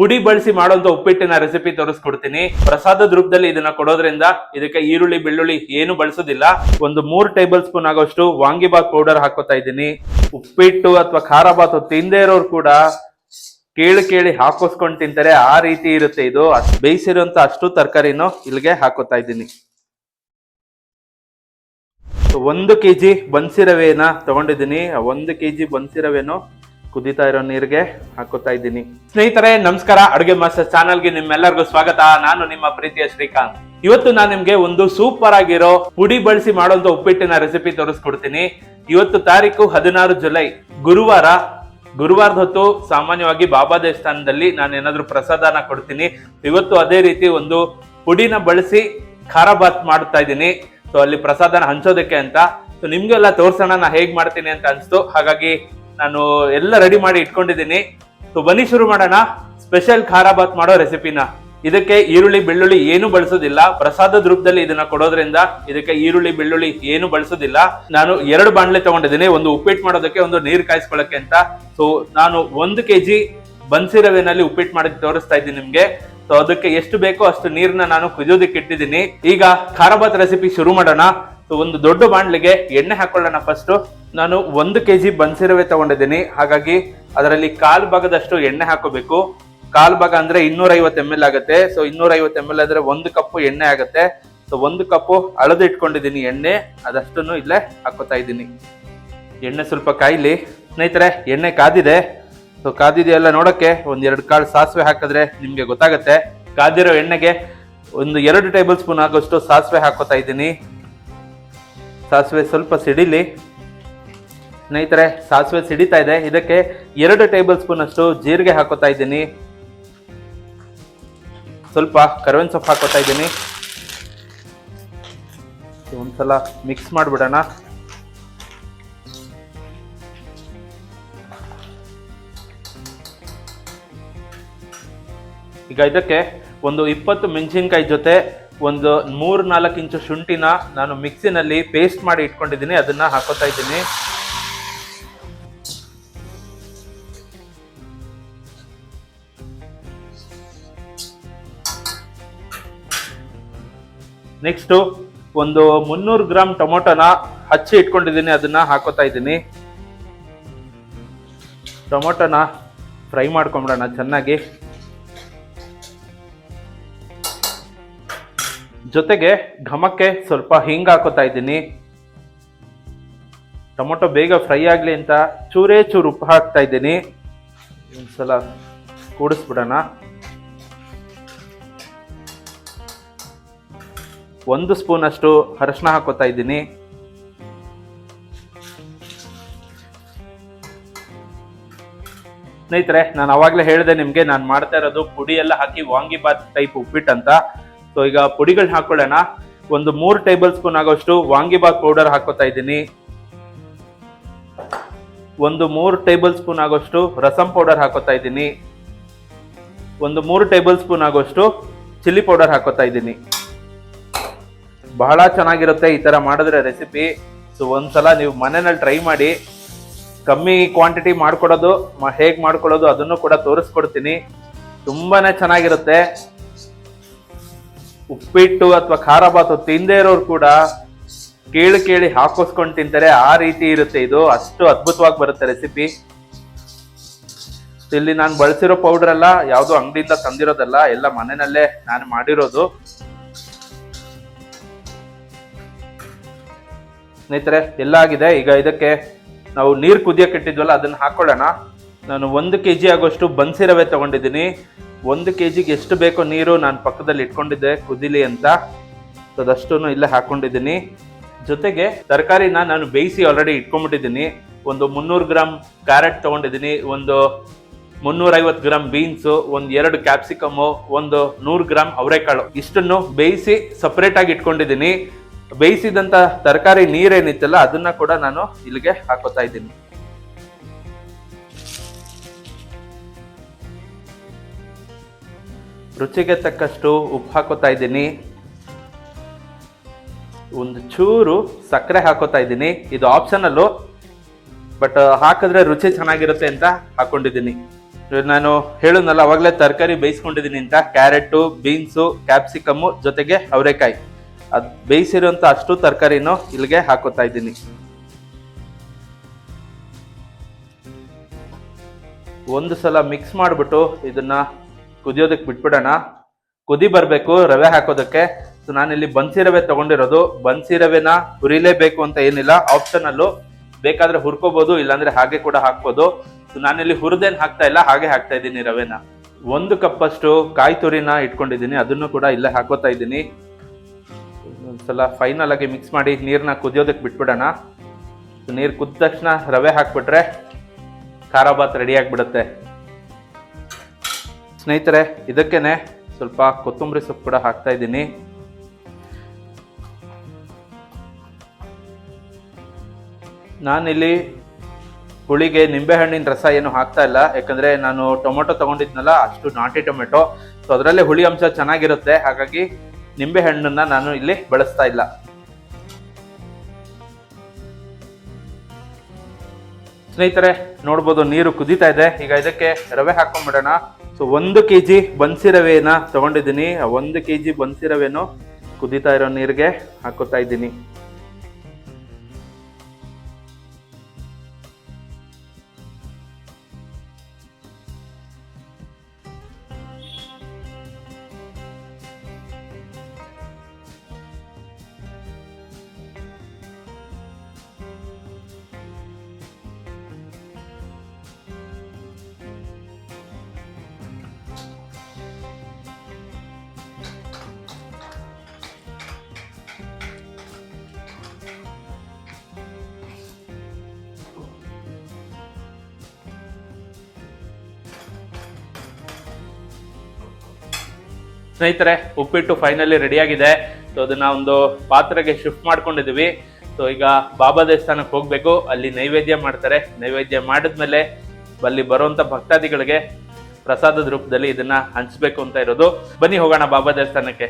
ಪುಡಿ ಬಳಸಿ ಮಾಡುವಂತ ಉಪ್ಪಿಟ್ಟಿನ ರೆಸಿಪಿ ತೋರಿಸ್ಕೊಡ್ತೀನಿ. ಪ್ರಸಾದದ ರೂಪದಲ್ಲಿ ಇದನ್ನ ಕೊಡೋದ್ರಿಂದ ಇದಕ್ಕೆ ಈರುಳ್ಳಿ ಬೆಳ್ಳುಳ್ಳಿ ಏನು ಬಳಸೋದಿಲ್ಲ. ಒಂದು 3 ಟೇಬಲ್ ಸ್ಪೂನ್ ಆಗೋಷ್ಟು ವಾಂಗಿಬಾತ್ ಪೌಡರ್ ಹಾಕೋತಾ ಇದ್ದೀನಿ. ಉಪ್ಪಿಟ್ಟು ಅಥವಾ ಖಾರ ಬಾತ್ ತಿಂದೇ ಇರೋರು ಕೂಡ ಕೇಳಿ ಹಾಕೋಸ್ಕೊಂಡು ತಿಂತಾರೆ, ಆ ರೀತಿ ಇರುತ್ತೆ ಇದು. ಬೇಯಿಸಿರುವಂತ ಅಷ್ಟು ತರಕಾರಿನೂ ಇಲ್ಲಿಗೆ ಹಾಕೋತಾ ಇದ್ದೀನಿ. 1 kg ಬನ್ಸಿ ರವೆನ ತಗೊಂಡಿದ್ದೀನಿ. 1 kg ಬನ್ಸಿ ರವೆನು ಕುದೀತಾ ಇರೋ ನೀರಿಗೆ ಹಾಕೋತಾ ಇದ್ದೀನಿ. ಸ್ನೇಹಿತರೆ ನಮಸ್ಕಾರ, ಅಡುಗೆ ಮಾಸ್ಟರ್ ಚಾನಲ್ಗೆ ನಿಮ್ಮೆಲ್ಲರಿಗೂ ಸ್ವಾಗತ. ನಾನು ನಿಮ್ಮ ಪ್ರೀತಿಯ ಶ್ರೀಕಾಂತ್. ಇವತ್ತು ನಾನು ನಿಮ್ಗೆ ಒಂದು ಸೂಪರ್ ಆಗಿರೋ ಪುಡಿ ಬಳಸಿ ಮಾಡುವಂತ ಉಪ್ಪಿಟ್ಟಿನ ರೆಸಿಪಿ ತೋರಿಸ್ಕೊಡ್ತೀನಿ. ಇವತ್ತು ತಾರೀಕು 16 ಜುಲೈ, ಗುರುವಾರದ ಹೊತ್ತು ಸಾಮಾನ್ಯವಾಗಿ ಬಾಬಾ ದೇವಸ್ಥಾನದಲ್ಲಿ ನಾನು ಏನಾದ್ರು ಪ್ರಸಾದನ ಕೊಡ್ತೀನಿ. ಇವತ್ತು ಅದೇ ರೀತಿ ಒಂದು ಪುಡಿನ ಬಳಸಿ ಖಾರ ಬಾತ್ ಮಾಡ್ತಾ ಇದ್ದೀನಿ. ಸೊ ಅಲ್ಲಿ ಪ್ರಸಾದನ ಹಂಚೋದಕ್ಕೆ ಅಂತ. ಸೊ ನಿಮ್ಗೆಲ್ಲ ತೋರ್ಸೋಣ ನಾ ಹೇಗ್ ಮಾಡ್ತೀನಿ ಅಂತ ಅನ್ಸ್ತು. ಹಾಗಾಗಿ ನಾನು ಎಲ್ಲ ರೆಡಿ ಮಾಡಿ ಇಟ್ಕೊಂಡಿದ್ದೀನಿ. ಸೊ ಬನ್ನಿ ಶುರು ಮಾಡೋಣ ಸ್ಪೆಷಲ್ ಖಾರ ಬಾತ್ ಮಾಡೋ ರೆಸಿಪಿನ. ಇದಕ್ಕೆ ಈರುಳ್ಳಿ ಬೆಳ್ಳುಳ್ಳಿ ಏನು ಬಳಸೋದಿಲ್ಲ. ಪ್ರಸಾದದ ರೂಪದಲ್ಲಿ ಇದನ್ನ ಕೊಡೋದ್ರಿಂದ ಇದಕ್ಕೆ ಈರುಳ್ಳಿ ಬೆಳ್ಳುಳ್ಳಿ ಏನು ಬಳಸೋದಿಲ್ಲ. ನಾನು 2 ಬಾಣಲೆ ತಗೊಂಡಿದ್ದೀನಿ, ಒಂದು ಉಪ್ಪಿಟ್ಟು ಮಾಡೋದಕ್ಕೆ, ಒಂದು ನೀರು ಕಾಯಿಸ್ಕೊಳ್ಳೋಕೆ ಅಂತ. ಸೊ ನಾನು 1 kg ಬನ್ಸಿ ರವೆನಲ್ಲಿ ಉಪ್ಪಿಟ್ಟು ಮಾಡಿ ತೋರಿಸ್ತಾ ಇದ್ದೀನಿ ನಿಮ್ಗೆ. ಸೊ ಅದಕ್ಕೆ ಎಷ್ಟು ಬೇಕೋ ಅಷ್ಟು ನೀರನ್ನ ನಾನು ಕುದಿಯೋದಕ್ಕೆ ಇಟ್ಟಿದ್ದೀನಿ. ಈಗ ಖಾರ ಬಾತ್ ರೆಸಿಪಿ ಶುರು ಮಾಡೋಣ. ಸೊ ಒಂದು ದೊಡ್ಡ ಬಾಣಲೆಗೆ ಎಣ್ಣೆ ಹಾಕೊಳ್ಳೋಣ. ಫಸ್ಟ್ ನಾನು 1 kg ಬನ್ಸಿ ರವೆ ತಗೊಂಡಿದ್ದೀನಿ, ಹಾಗಾಗಿ ಅದರಲ್ಲಿ 1/4 ಭಾಗದಷ್ಟು ಎಣ್ಣೆ ಹಾಕೋಬೇಕು. 1/4 ಭಾಗ ಅಂದ್ರೆ 250 ml ಆಗುತ್ತೆ. ಸೊ 250 ml ಅಂದ್ರೆ 1 ಕಪ್ ಎಣ್ಣೆ ಆಗುತ್ತೆ. ಸೊ 1 ಕಪ್ ಅಳದು ಇಟ್ಕೊಂಡಿದ್ದೀನಿ ಎಣ್ಣೆ, ಅದಷ್ಟನ್ನು ಇಲ್ಲೇ ಹಾಕೋತಾ ಇದ್ದೀನಿ. ಎಣ್ಣೆ ಸ್ವಲ್ಪ ಕಾಯ್ಲಿ. ಸ್ನೇಹಿತರೆ ಎಣ್ಣೆ ಕಾದಿದೆ. ಸೊ ಕಾದಿದೆಯಲ್ಲ ನೋಡಕ್ಕೆ 1-2 ಕಾಳು ಸಾಸಿವೆ ಹಾಕಿದ್ರೆ ನಿಮ್ಗೆ ಗೊತ್ತಾಗತ್ತೆ. ಕಾದಿರೋ ಎಣ್ಣೆಗೆ ಒಂದು 2 ಟೇಬಲ್ ಸ್ಪೂನ್ ಆಗೋಷ್ಟು ಸಾಸಿವೆ ಹಾಕೋತಾ ಇದ್ದೀನಿ. ಸಾಸಿವೆ ಸ್ವಲ್ಪ ಸಿಡಿಲಿ. ಸ್ನೇಹಿತರೆ ಸಾಸಿವೆ ಸಿಡಿತಾ ಇದೆ. ಇದಕ್ಕೆ 2 ಟೇಬಲ್ ಸ್ಪೂನ್ ಅಷ್ಟು ಜೀರಿಗೆ ಹಾಕೋತಾ ಇದ್ದೀನಿ. ಸ್ವಲ್ಪ ಕರಿಬೇವಿನ ಸೊಪ್ಪು ಹಾಕೋತಾ ಇದ್ದೀನಿ. ಒಂದ್ಸಲ ಮಿಕ್ಸ್ ಮಾಡ್ಬಿಡೋಣ. ಈಗ ಇದಕ್ಕೆ ಒಂದು 20 ಮೆಣಸಿನ್ಕಾಯಿ ಜೊತೆ ಒಂದು 3-4 ಇಂಚು ಶುಂಠಿನ ನಾನು ಮಿಕ್ಸಿನಲ್ಲಿ ಪೇಸ್ಟ್ ಮಾಡಿ ಇಟ್ಕೊಂಡಿದ್ದೀನಿ, ಅದನ್ನ ಹಾಕೋತಾ ಇದ್ದೀನಿ. ನೆಕ್ಸ್ಟ್ ಒಂದು 300 ಗ್ರಾಮ್ ಟೊಮೊಟೊನ ಹಚ್ಚಿ ಇಟ್ಕೊಂಡಿದ್ದೀನಿ, ಅದನ್ನ ಹಾಕೋತಾ ಇದ್ದೀನಿ. ಟೊಮೊಟೊನ ಫ್ರೈ ಮಾಡ್ಕೊಂಬಿಡೋಣ ಚೆನ್ನಾಗಿ. ಜೊತೆಗೆ ಘಮಕ್ಕೆ ಸ್ವಲ್ಪ ಹಿಂಗ್ ಹಾಕೋತಾ ಇದ್ದೀನಿ. ಟೊಮೊಟೊ ಬೇಗ ಫ್ರೈ ಆಗ್ಲಿ ಅಂತ ಚೂರೇ ಚೂರು ಉಪ್ಪು ಹಾಕ್ತಾ ಇದ್ದೀನಿ. ಒಂದ್ಸಲ ಕೂಡಿಸ್ಬಿಡೋಣ. 1 ಸ್ಪೂನ್ ಅಷ್ಟು ಅರಿಶಿನ ಹಾಕೋತಾ ಇದ್ದೀನಿ. ಸ್ನೇಹಿತರೆ ನಾನು ಅವಾಗಲೇ ಹೇಳಿದೆ ನಿಮ್ಗೆ, ನಾನು ಮಾಡ್ತಾ ಇರೋದು ಪುಡಿ ಎಲ್ಲ ಹಾಕಿ ವಾಂಗಿಬಾತ್ ಟೈಪ್ ಉಪ್ಪಿಟ್ಟು ಅಂತ. ಸೊ ಈಗ ಪುಡಿಗಳು ಹಾಕೊಳ್ಳೋಣ. ಒಂದು 3 ಟೇಬಲ್ ಸ್ಪೂನ್ ಆಗೋಷ್ಟು ವಾಂಗಿಬಾತ್ ಪೌಡರ್ ಹಾಕೋತಾ ಇದ್ದೀನಿ. ಒಂದು 3 ಟೇಬಲ್ ಸ್ಪೂನ್ ಆಗೋಷ್ಟು ರಸಂ ಪೌಡರ್ ಹಾಕೋತಾ ಇದ್ದೀನಿ. ಒಂದು 3 ಟೇಬಲ್ ಸ್ಪೂನ್ ಆಗೋಷ್ಟು ಚಿಲ್ಲಿ ಪೌಡರ್ ಹಾಕೋತಾ ಇದ್ದೀನಿ. ಬಹಳ ಚೆನ್ನಾಗಿರುತ್ತೆ ಈ ತರ ಮಾಡಿದ್ರೆ ರೆಸಿಪಿ. ಸೊ ಒಂದ್ಸಲ ನೀವು ಮನೆಯಲ್ಲಿ ಟ್ರೈ ಮಾಡಿ. ಕಮ್ಮಿ ಕ್ವಾಂಟಿಟಿ ಮಾಡ್ಕೊಡೋದು, ಹೇಗ್ ಮಾಡ್ಕೊಳ್ಳೋದು ಅದನ್ನು ಕೂಡ ತೋರಿಸ್ಕೊಡ್ತೀನಿ. ತುಂಬಾನೇ ಚೆನ್ನಾಗಿರುತ್ತೆ. ಉಪ್ಪಿಟ್ಟು ಅಥವಾ ಖಾರ ಬಾತು ತಿಂದೇ ಇರೋರು ಕೂಡ ಕೇಳಿ ಹಾಕೋಸ್ಕೊಂಡು ತಿಂತಾರೆ, ಆ ರೀತಿ ಇರುತ್ತೆ ಇದು. ಅಷ್ಟು ಅದ್ಭುತವಾಗಿ ಬರುತ್ತೆ ರೆಸಿಪಿ. ಇಲ್ಲಿ ನಾನು ಬಳಸಿರೋ ಪೌಡರ್ ಎಲ್ಲ ಯಾವ್ದು ಅಂಗಡಿಯಿಂದ ತಂದಿರೋದಲ್ಲ, ಎಲ್ಲ ಮನೆಯಲ್ಲೇ ನಾನು ಮಾಡಿರೋದು. ಸ್ನೇಹಿತರೆ ಎಲ್ಲ ಆಗಿದೆ. ಈಗ ಇದಕ್ಕೆ ನಾವು ನೀರು ಕುದಿಯಕ್ಕೆ ಇಟ್ಟಿದ್ವಲ್ಲ ಅದನ್ನ ಹಾಕೊಳ್ಳೋಣ. ನಾನು 1 kg ಆಗೋಷ್ಟು ಬನ್ಸಿ ರವೆ ತಗೊಂಡಿದ್ದೀನಿ. 1 kgಗೆ ಎಷ್ಟು ಬೇಕೋ ನೀರು ನಾನು ಪಕ್ಕದಲ್ಲಿ ಇಟ್ಕೊಂಡಿದ್ದೆ ಕುದಿಲಿ ಅಂತ. ಅದಷ್ಟು ಇಲ್ಲೇ ಹಾಕೊಂಡಿದ್ದೀನಿ. ಜೊತೆಗೆ ತರಕಾರಿನ ನಾನು ಬೇಯಿಸಿ ಆಲ್ರೆಡಿ ಇಟ್ಕೊಂಡ್ಬಿಟ್ಟಿದ್ದೀನಿ. ಒಂದು 300 ಗ್ರಾಮ್ ಕ್ಯಾರೆಟ್ ತಗೊಂಡಿದ್ದೀನಿ, ಒಂದು 350 ಗ್ರಾಮ್ ಬೀನ್ಸು, ಒಂದು 2 ಕ್ಯಾಪ್ಸಿಕಮು, ಒಂದು 100 ಗ್ರಾಮ್ ಅವರೆಕಾಳು, ಇಷ್ಟನ್ನು ಬೇಯಿಸಿ ಸಪರೇಟ್ ಆಗಿ ಇಟ್ಕೊಂಡಿದ್ದೀನಿ. ಬೇಯಿಸಿದಂತ ತರಕಾರಿ ನೀರೇನಿತ್ತಲ್ಲ ಅದನ್ನ ಕೂಡ ನಾನು ಇಲ್ಲಿಗೆ ಹಾಕೋತಾ ಇದ್ದೀನಿ. ರುಚಿಗೆ ತಕ್ಕಷ್ಟು ಉಪ್ಪು ಹಾಕೋತಾ ಇದ್ದೀನಿ. ಒಂದು ಚೂರು ಸಕ್ಕರೆ ಹಾಕೋತಾ ಇದ್ದೀನಿ. ಇದು ಆಪ್ಷನಲ್ಲು, ಬಟ್ ಹಾಕಿದ್ರೆ ರುಚಿ ಚೆನ್ನಾಗಿರುತ್ತೆ ಅಂತ ಹಾಕೊಂಡಿದ್ದೀನಿ. ನಾನು ಹೇಳುನಲ್ಲ ಅವಾಗಲೇ ತರಕಾರಿ ಬೇಯಿಸ್ಕೊಂಡಿದ್ದೀನಿ ಅಂತ, ಕ್ಯಾರೆಟು, ಬೀನ್ಸು, ಕ್ಯಾಪ್ಸಿಕಮ್ಮು ಜೊತೆಗೆ ಅವರೆಕಾಯಿ, ಅದು ಬೇಯಿಸಿರುವಂಥ ಅಷ್ಟು ತರಕಾರಿನೂ ಇಲ್ಲಿಗೆ ಹಾಕೋತಾ ಇದ್ದೀನಿ. ಒಂದು ಸಲ ಮಿಕ್ಸ್ ಮಾಡಿಬಿಟ್ಟು ಇದನ್ನ ಕುದಿಯೋದಕ್ಕೆ ಬಿಟ್ಬಿಡೋಣ. ಕುದಿ ಬರಬೇಕು ರವೆ ಹಾಕೋದಕ್ಕೆ. ಸೊ ನಾನಿಲ್ಲಿ ಬನ್ಸಿ ರವೆ ತಗೊಂಡಿರೋದು. ಬನ್ಸಿ ರವೆನ ಹುರಿಲೇಬೇಕು ಅಂತ ಏನಿಲ್ಲ, ಆಪ್ಷನಲ್ಲು, ಬೇಕಾದ್ರೆ ಹುರ್ಕೋಬಹುದು, ಇಲ್ಲಾಂದ್ರೆ ಹಾಗೆ ಕೂಡ ಹಾಕ್ಬೋದು. ಸೊ ನಾನಿಲ್ಲಿ ಹುರಿದೇನು ಹಾಕ್ತಾ ಇಲ್ಲ, ಹಾಗೆ ಹಾಕ್ತಾ ಇದ್ದೀನಿ ರವೆನ. 1 ಕಪ್ ಅಷ್ಟು ಕಾಯಿ ತುರಿನ ಇಟ್ಕೊಂಡಿದ್ದೀನಿ, ಅದನ್ನು ಕೂಡ ಇಲ್ಲೇ ಹಾಕೋತಾ ಇದ್ದೀನಿ. ಒಂದ್ಸಲ ಫೈನಲ್ ಆಗಿ ಮಿಕ್ಸ್ ಮಾಡಿ ನೀರನ್ನ ಕುದಿಯೋದಕ್ಕೆ ಬಿಟ್ಬಿಡೋಣ. ನೀರು ಕುದ್ದ ತಕ್ಷಣ ರವೆ ಹಾಕ್ಬಿಟ್ರೆ ಖಾರ ಬಾತ್ ರೆಡಿ ಆಗಿಬಿಡುತ್ತೆ. ಸ್ನೇಹಿತರೆ, ಇದಕ್ಕೇನೆ ಸ್ವಲ್ಪ ಕೊತ್ತಂಬರಿ ಸೊಪ್ಪು ಕೂಡ ಹಾಕ್ತಾ ಇದ್ದೀನಿ. ನಾನಿಲ್ಲಿ ಹುಳಿಗೆ ನಿಂಬೆಹಣ್ಣಿನ ರಸ ಏನು ಹಾಕ್ತಾ ಇಲ್ಲ, ಯಾಕಂದ್ರೆ ನಾನು ಟೊಮೊಟೊ ತಗೊಂಡಿದ್ನಲ್ಲ, ಅಷ್ಟು ನಾಟಿ ಟೊಮೆಟೊ, ಸೊ ಅದರಲ್ಲೇ ಹುಳಿ ಅಂಶ ಚೆನ್ನಾಗಿರುತ್ತೆ, ಹಾಗಾಗಿ ನಿಂಬೆಹಣ್ಣನ್ನ ನಾನು ಇಲ್ಲಿ ಬಳಸ್ತಾ ಇಲ್ಲ. ಸ್ನೇಹಿತರೆ ನೋಡ್ಬೋದು ನೀರು ಕುದೀತಾ ಇದೆ. ಈಗ ಇದಕ್ಕೆ ರವೆ ಹಾಕೊಂಡ್ಬಿಡೋಣ. ಸೊ 1 kg ಬನ್ಸಿ ರವೆನ ತಗೊಂಡಿದ್ದೀನಿ. 1 kg ಬನ್ಸಿ ರವೆನು ಕುದೀತಾ ಇರೋ ನೀರಿಗೆ ಹಾಕೋತಾ ಇದ್ದೀನಿ. ಸ್ನೇಹಿತರೆ, ಉಪ್ಪಿಟ್ಟು ಫೈನಲಿ ರೆಡಿ ಆಗಿದೆ. ಸೊ ಅದನ್ನ ಒಂದು ಪಾತ್ರೆಗೆ ಶಿಫ್ಟ್ ಮಾಡ್ಕೊಂಡಿದೀವಿ. ಸೊ ಈಗ ಬಾಬಾ ದೇವಸ್ಥಾನಕ್ಕೆ ಹೋಗ್ಬೇಕು, ಅಲ್ಲಿ ನೈವೇದ್ಯ ಮಾಡ್ತಾರೆ. ನೈವೇದ್ಯ ಮಾಡಿದ್ಮೇಲೆ ಅಲ್ಲಿ ಬರುವಂತ ಭಕ್ತಾದಿಗಳಿಗೆ ಪ್ರಸಾದದ ರೂಪದಲ್ಲಿ ಇದನ್ನ ಹಂಚ್ಬೇಕು ಅಂತ ಇರೋದು. ಬನ್ನಿ ಹೋಗೋಣ ಬಾಬಾ ದೇವಸ್ಥಾನಕ್ಕೆ.